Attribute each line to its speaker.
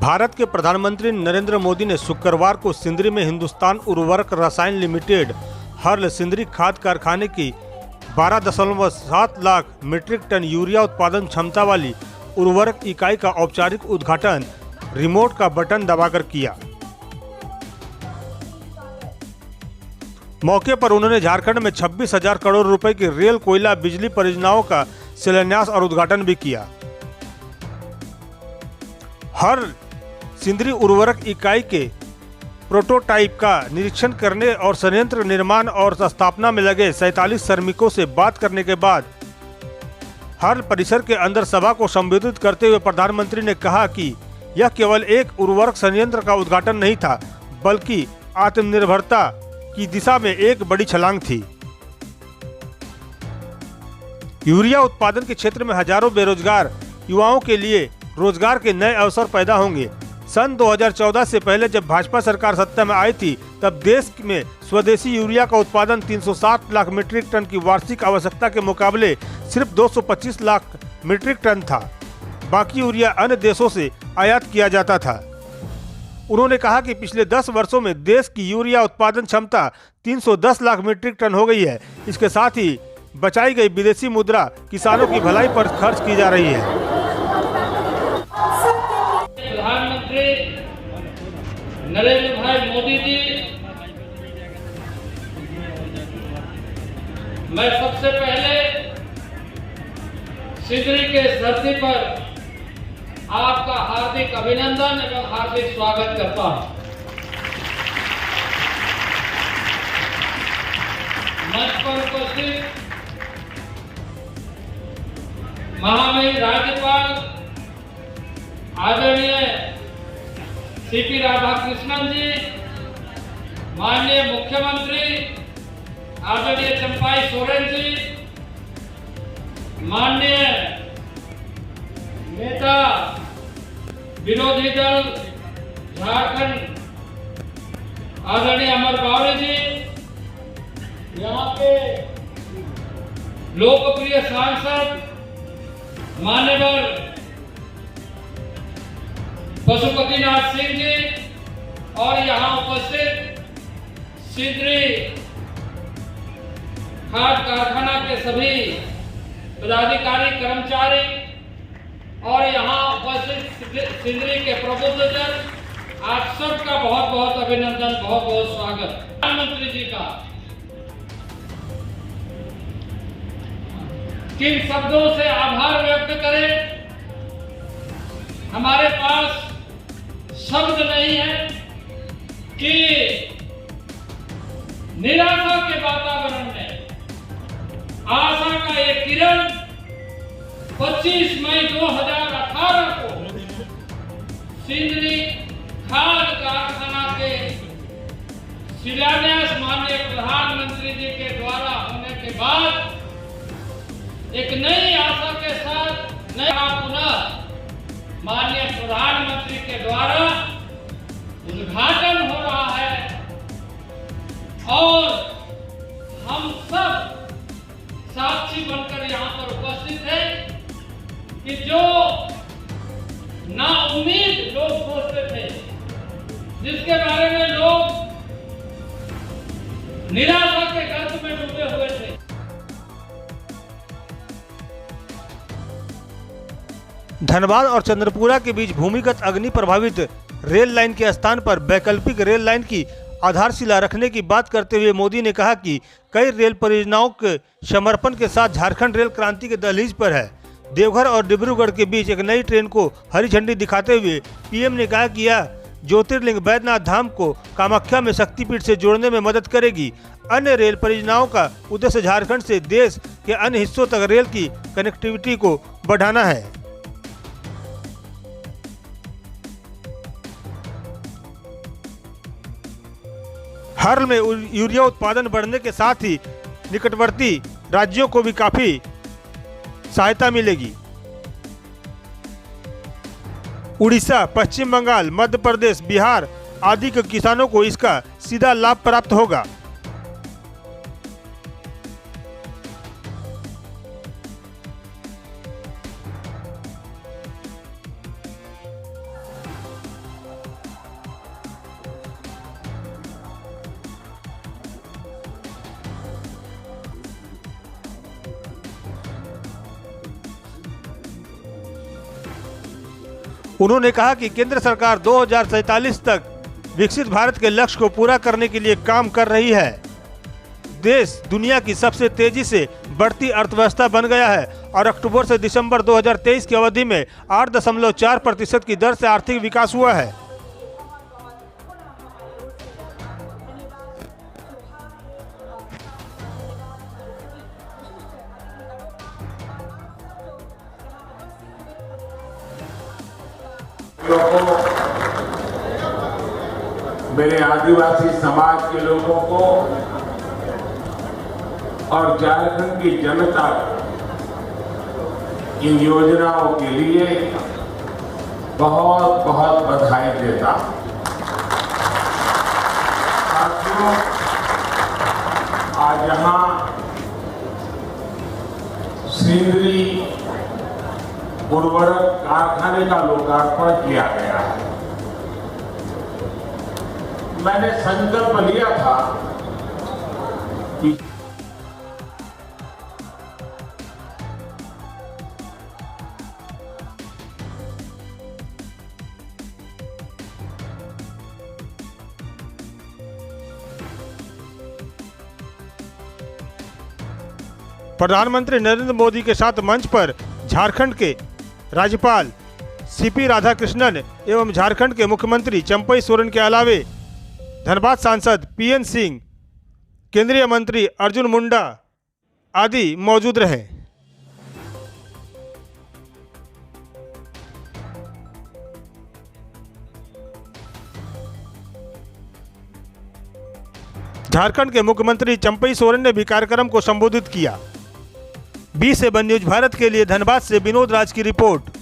Speaker 1: भारत के प्रधानमंत्री नरेंद्र मोदी ने शुक्रवार को सिंदरी में हिंदुस्तान उर्वरक रसायन लिमिटेड हर्ल सिंदरी खाद कारखाने की 12.7 लाख मीट्रिक टन यूरिया उत्पादन क्षमता वाली उर्वरक इकाई का औपचारिक उद्घाटन रिमोट का बटन दबाकर किया। मौके पर उन्होंने झारखंड में 26,000 करोड़ रुपए की रेल कोयला बिजली परियोजनाओं का शिलान्यास और उद्घाटन भी किया। हर सिंदरी उर्वरक इकाई के प्रोटोटाइप का निरीक्षण करने और संयंत्र निर्माण और स्थापना में लगे 47 श्रमिकों से बात करने के बाद हर परिसर के अंदर सभा को संबोधित करते हुए प्रधानमंत्री ने कहा कि यह केवल एक उर्वरक संयंत्र का उद्घाटन नहीं था, बल्कि आत्मनिर्भरता की दिशा में एक बड़ी छलांग थी। यूरिया उत्पादन के क्षेत्र में हजारों बेरोजगार युवाओं के लिए रोजगार के नए अवसर पैदा होंगे। सन 2014 से पहले जब भाजपा सरकार सत्ता में आई थी, तब देश में स्वदेशी यूरिया का उत्पादन 360 लाख मीट्रिक टन की वार्षिक आवश्यकता के मुकाबले सिर्फ 225 लाख मीट्रिक टन था। बाकी यूरिया अन्य देशों से आयात किया जाता था। उन्होंने कहा कि पिछले 10 वर्षों में देश की यूरिया उत्पादन क्षमता 310 लाख मीट्रिक टन हो गई है। इसके साथ ही बचाई गई विदेशी मुद्रा किसानों की भलाई पर खर्च की जा रही है।
Speaker 2: प्रधानमंत्री नरेंद्र भाई मोदी जी, मैं सबसे पहले सिंदरी के इस धरती पर आपका हार्दिक अभिनंदन एवं हार्दिक स्वागत करता हूं। मंच पर उपस्थित महामहिम राज्यपाल आदरणीय सीपी राधाकृष्णन जी, माननीय मुख्यमंत्री आदरणीय चंपाई सोरेन जी, माननीय नेता विरोधी दल झारखंड आदरणीय अमर बावरी जी, यहाँ के लोकप्रिय सांसद माननीय पशुपतिनाथ सिंह जी और यहाँ उपस्थित सिंदरी खाद कारखाना के सभी पदाधिकारी कर्मचारी और यहाँ उपस्थित सिंदरी के प्रबुद्धजन, आप सबका बहुत बहुत अभिनंदन, बहुत बहुत स्वागत। प्रधानमंत्री जी का किन शब्दों से आभार व्यक्त करें, हमारे पास शब्द नहीं है कि निराशा के वातावरण में आशा का एक किरण 25 मई 2018 को सिंदरी खाद कारखाना के शिलान्यास माननीय प्रधानमंत्री जी के द्वारा होने के बाद एक नई आशा के साथ नया पुनः माननीय प्रधानमंत्री के द्वारा उद्घाटन हो रहा है और हम सब साक्षी बनकर यहाँ पर उपस्थित हैं कि जो ना उम्मीद लोग सोचते थे, जिसके बारे में लोग निराशा के गर्त में डूबे हुए थे,
Speaker 1: धनबाद और चंद्रपुरा के बीच भूमिगत अग्नि प्रभावित रेल लाइन के स्थान पर वैकल्पिक रेल लाइन की आधारशिला रखने की बात करते हुए मोदी ने कहा कि कई रेल परियोजनाओं के समर्पण के साथ झारखंड रेल क्रांति के दहलीज पर है। देवघर और डिब्रूगढ़ के बीच एक नई ट्रेन को हरी झंडी दिखाते हुए पीएम ने कहा कि यह ज्योतिर्लिंग बैद्यनाथ धाम को कामाख्या में शक्तिपीठ से जोड़ने में मदद करेगी। अन्य रेल परियोजनाओं का उद्देश्य झारखंड से देश के अन्य हिस्सों तक रेल की कनेक्टिविटी को बढ़ाना है। हर्ल में यूरिया उत्पादन बढ़ने के साथ ही निकटवर्ती राज्यों को भी काफी सहायता मिलेगी। उड़ीसा, पश्चिम बंगाल, मध्य प्रदेश, बिहार आदि के किसानों को इसका सीधा लाभ प्राप्त होगा। उन्होंने कहा कि केंद्र सरकार 2047 तक विकसित भारत के लक्ष्य को पूरा करने के लिए काम कर रही है। देश दुनिया की सबसे तेजी से बढ़ती अर्थव्यवस्था बन गया है और अक्टूबर से दिसंबर 2023 की अवधि में 8.4% की दर से आर्थिक विकास हुआ है।
Speaker 3: मेरे आदिवासी समाज के लोगों को और झारखंड की जनता इन योजनाओं के लिए बहुत बहुत बधाई देता हूं। साथियों, आज यहां सिंदरी उर्वरक कारखाने का लोकार्पण किया गया है। मैंने संकल्प लिया था कि
Speaker 1: प्रधानमंत्री नरेंद्र मोदी के साथ मंच पर झारखंड के राज्यपाल सीपी राधाकृष्णन एवं झारखंड के मुख्यमंत्री चंपई सोरेन के अलावे धनबाद सांसद पीएन सिंह, केंद्रीय मंत्री अर्जुन मुंडा आदि मौजूद रहे। झारखंड के मुख्यमंत्री चंपई सोरेन ने भी कार्यक्रम को संबोधित किया। 20 से वन न्यूज भारत के लिए धनबाद से विनोद राज की रिपोर्ट।